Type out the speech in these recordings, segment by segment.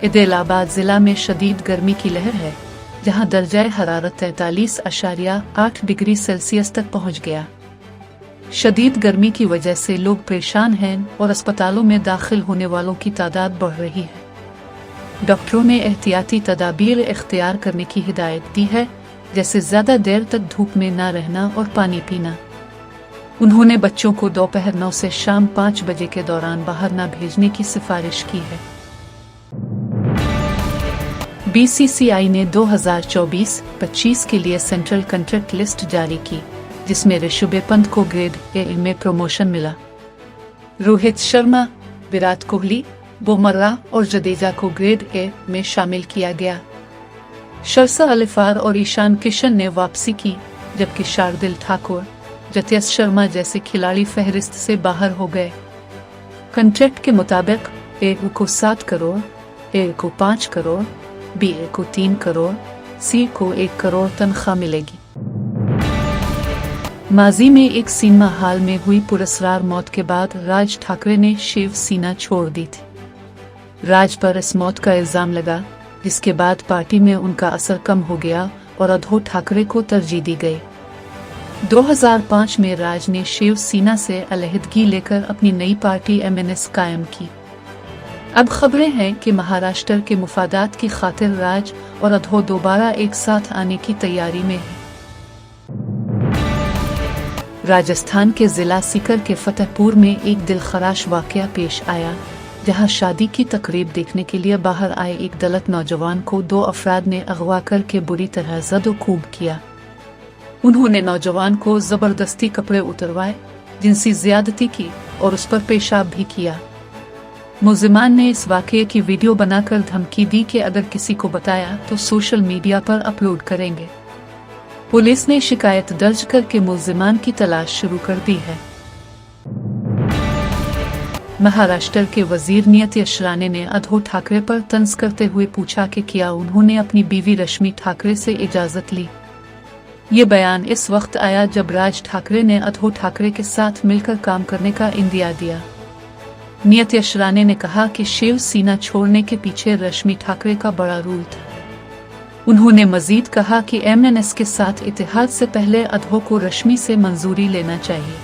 इलाहाबाद जिला में शदीद गर्मी की लहर है, जहां दर्जा हरारत 43.8 डिग्री सेल्सियस तक पहुंच गया। शदीद गर्मी की वजह से लोग परेशान हैं और अस्पतालों में दाखिल होने वालों की तादाद बढ़ रही है। डॉक्टरों ने एहतियाती तदाबीर इख्तियार करने की हिदायत दी है, जैसे ज्यादा देर तक धूप में न रहना और पानी पीना। उन्होंने बच्चों को दोपहर 9 से शाम 5 बजे के दौरान बाहर न भेजने की सिफारिश की है। बीसीसीआई ने 2024-25 के लिए सेंट्रल कॉन्ट्रैक्ट लिस्ट जारी की, जिसमें ऋषभ पंत को ग्रेड ए में प्रमोशन मिला। रोहित शर्मा, विराट कोहली, बुमराह और जडेजा को ग्रेड ए में शामिल किया गया। शार्दुल ठाकुर और ईशान किशन ने वापसी की, जबकि शार्दुल ठाकुर, जतेश शर्मा जैसे खिलाड़ी फहरिस्त से बाहर हो गए। कॉन्ट्रैक्ट के मुताबिक ए को 7 करोड़, ए को 5 करोड़, बी को 3 करोड़, सी को 1 करोड़ तनख्वाह मिलेगी। माजी में एक सिनेमा हॉल में हुई पुरस्कार मौत के बाद राज ठाकरे ने शिवसेना छोड़ दी थी। राज पर इस मौत का इल्जाम लगा, जिसके बाद पार्टी में उनका असर कम हो गया और उद्धव ठाकरे को तरजीह दी गई। 2005 में राज ने शिवसेना से अलहदगी लेकर अपनी नई पार्टी एमएनएस कायम की। अब खबरें हैं कि महाराष्ट्र के मुफादात की खातिर राज और उद्धव दोबारा एक साथ आने की तैयारी में है। राजस्थान के जिला सीकर के फतेहपुर में एक दिलखराश वाकया पेश आया, जहां शादी की तकरीब देखने के लिए बाहर आए एक दलित नौजवान को 2 अफराद ने अगवा करके बुरी तरह जद-ओ-खूब किया। उन्होंने नौजवान को जबरदस्ती कपड़े उतरवाए, जिनसी ज्यादती की और उस पर पेशाब भी किया। मुल्जिमान ने इस वाकये की वीडियो बनाकर धमकी दी कि अगर किसी को बताया तो सोशल मीडिया पर अपलोड करेंगे। पुलिस ने शिकायत दर्ज करके मुल्जिमान की तलाश शुरू कर दी है। महाराष्ट्र के वजीर नीतीश राणे ने उद्धव ठाकरे पर तंज करते हुए पूछा कि क्या उन्होंने अपनी बीवी रश्मि ठाकरे से इजाजत ली। ये बयान इस वक्त आया जब राज ठाकरे ने उद्धव ठाकरे के साथ मिलकर काम करने का इंदिया दिया। नीतीश राणे ने कहा कि शिवसेना छोड़ने के पीछे रश्मि ठाकरे का बड़ा रोल था। उन्होंने मजीद कहा कि एमएनएस के साथ इत्तेहाद से पहले उद्धव को रश्मि से मंजूरी लेना चाहिए।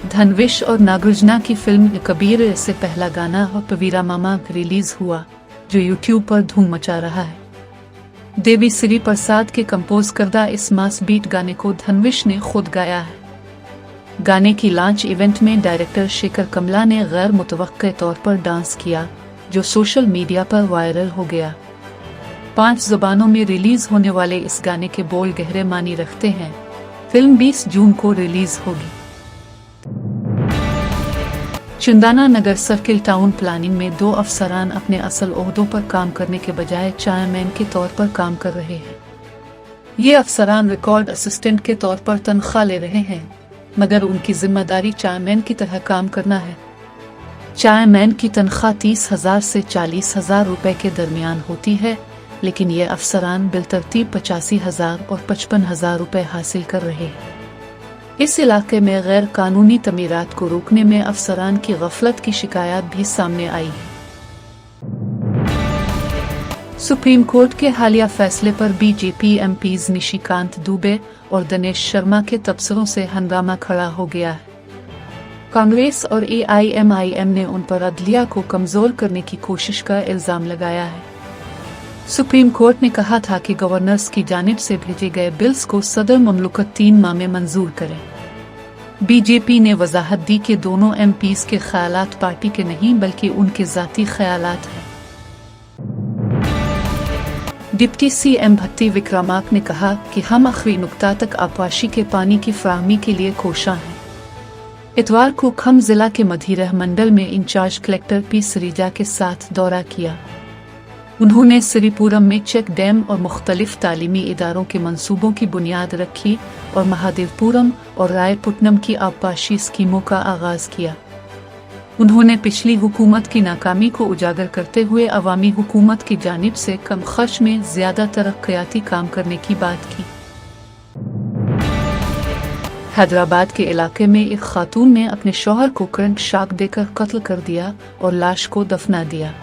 धनविश और नागार्जुना की फिल्म कबीर से पहला गाना और पवीरा मामा रिलीज हुआ, जो यूट्यूब पर धूम मचा रहा है। देवी श्री प्रसाद के कंपोज करदा इस मास बीट गाने को धनविश ने खुद गाया है। गाने की लॉन्च इवेंट में डायरेक्टर शेखर कमला ने गैर मुतवक्के तौर पर डांस किया, जो सोशल मीडिया पर वायरल हो गया। 5 ज़ुबानों में रिलीज होने वाले इस गाने के बोल गहरे मानी रखते हैं। फिल्म 20 जून को रिलीज होगी। चंदाना नगर सर्किल टाउन प्लानिंग में 2 अफसरान अपने असल ओहदों पर काम करने के बजाय चेयरमैन के तौर पर काम कर रहे हैं। ये अफसरान रिकॉर्ड असिस्टेंट के तौर पर तनख्वाह ले रहे हैं, मगर उनकी जिम्मेदारी चेयरमैन की तरह काम करना है। चेयरमैन की तनख्वाह 30,000 से 40,000 रुपए के दरमियान होती है, लेकिन ये अफसरान बिलतरतीब 85,000 और 55,000 रुपए हासिल कर रहे हैं। इस इलाके में गैर कानूनी तमीरात को रोकने में अफसरान की गफलत की शिकायत भी सामने आई है। सुप्रीम कोर्ट के हालिया फैसले पर बीजेपी एमपीज निशिकांत दुबे और दिनेश शर्मा के तबसरों से हंगामा खड़ा हो गया है। कांग्रेस और एआईएमआईएम ने उन पर अदलिया को कमजोर करने की कोशिश का इल्जाम लगाया है। सुप्रीम कोर्ट ने कहा था कि गवर्नर्स की जानिब से भेजे गए बिल्स को सदर ममलुकत 3 माह में मंजूर करें। बीजेपी ने वजाहत दी कि दोनों एमपीज के ख्यालात पार्टी के नहीं बल्कि उनके जाती ख्यालात हैं। डिप्टी सीएम भट्टी विक्रमार्क ने कहा कि हम आखिरी नुक्ता तक आबपाशी के पानी की फराहमी के लिए कोशां हैं। इतवार को खम जिला के मधिरह मंडल में इंचार्ज कलेक्टर पी सरीजा के साथ दौरा किया। उन्होंने श्रीपुरम में चेक डैम और मुख्तलिफ तालीमी इदारों के मंसूबों की बुनियाद रखी और महादेवपुरम और रायपुटनम की आबपाशी स्कीमों का आगाज किया। उन्होंने पिछली हुकूमत की नाकामी को उजागर करते हुए अवामी हुकूमत की जानिब से कम खर्च में ज्यादा तरक्याती काम करने की बात की। हैदराबाद के इलाके में एक खातून ने अपने शौहर को करंट शॉक देकर कत्ल कर दिया और लाश को दफना दिया।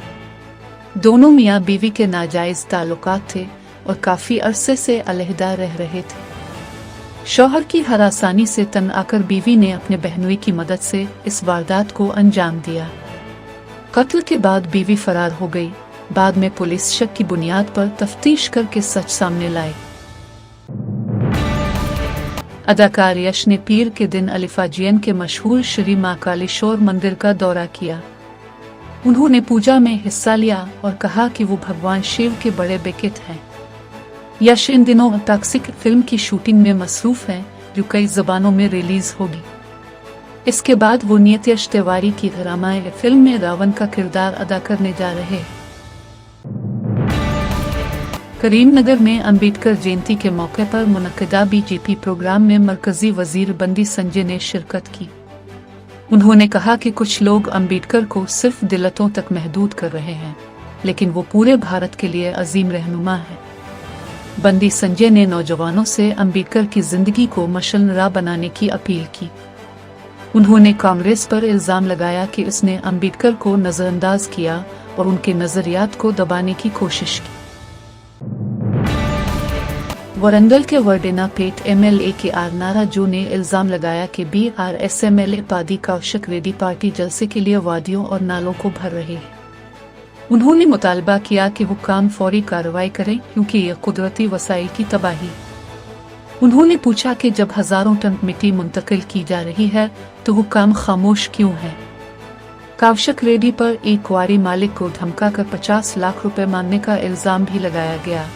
दोनों मियाँ बीवी के नाजायज ताल्लुकात थे और काफी अरसे से अलहदा रह रहे थे। शौहर की हरासानी से तंग आकर बीवी ने अपने बहनोई की मदद से इस वारदात को अंजाम दिया। कत्ल के बाद बीवी फरार हो गई। बाद में पुलिस शक की बुनियाद पर तफ्तीश करके सच सामने लाए। अदाकार यश ने पीर के दिन अलीफाजियन के मशहूर श्री महाकालेश्वर मंदिर का दौरा किया। उन्होंने पूजा में हिस्सा लिया और कहा कि वो भगवान शिव के बड़े बेकित हैं। यश इन दिनों टॉक्सिक फिल्म की शूटिंग में मसरूफ हैं, जो कई जबानों में रिलीज होगी। इसके बाद वो नियत यश तिवारी की रामायण फिल्म में रावण का किरदार अदा करने जा रहे हैं। करीमनगर में अंबेडकर जयंती के मौके पर मुनक्किदा बीजेपी प्रोग्राम में मरकजी वजीर बंदी संजय ने शिरकत की। उन्होंने कहा कि कुछ लोग अंबेडकर को सिर्फ दिलतों तक महदूद कर रहे हैं, लेकिन वो पूरे भारत के लिए अजीम रहनुमा है। बंदी संजय ने नौजवानों से अंबेडकर की जिंदगी को मशाल राह बनाने की अपील की। उन्होंने कांग्रेस पर इल्जाम लगाया कि उसने अंबेडकर को नजरअंदाज किया और उनके नजरियात को दबाने की कोशिश की। वरंगल के वर्डेनापेट एमएलए के आर नाराजू ने इल्जाम लगाया कि BRS MLA Padi Kaushik Reddy party जलसे के लिए वादियों और नालों को भर रहे हैं। उन्होंने मुतालबा किया कि हुक्काम फौरी कार्रवाई करें, क्योंकि यह कुदरती वसाइल की तबाही। उन्होंने पूछा कि जब हजारों टन मिट्टी मुंतकिल की जा रही है तो हुक्काम खामोश क्यों है। कौशिक रेड्डी पर एक क्वारी मालिक को धमकाकर 50 लाख रुपए मांगने का इल्जाम भी लगाया गया।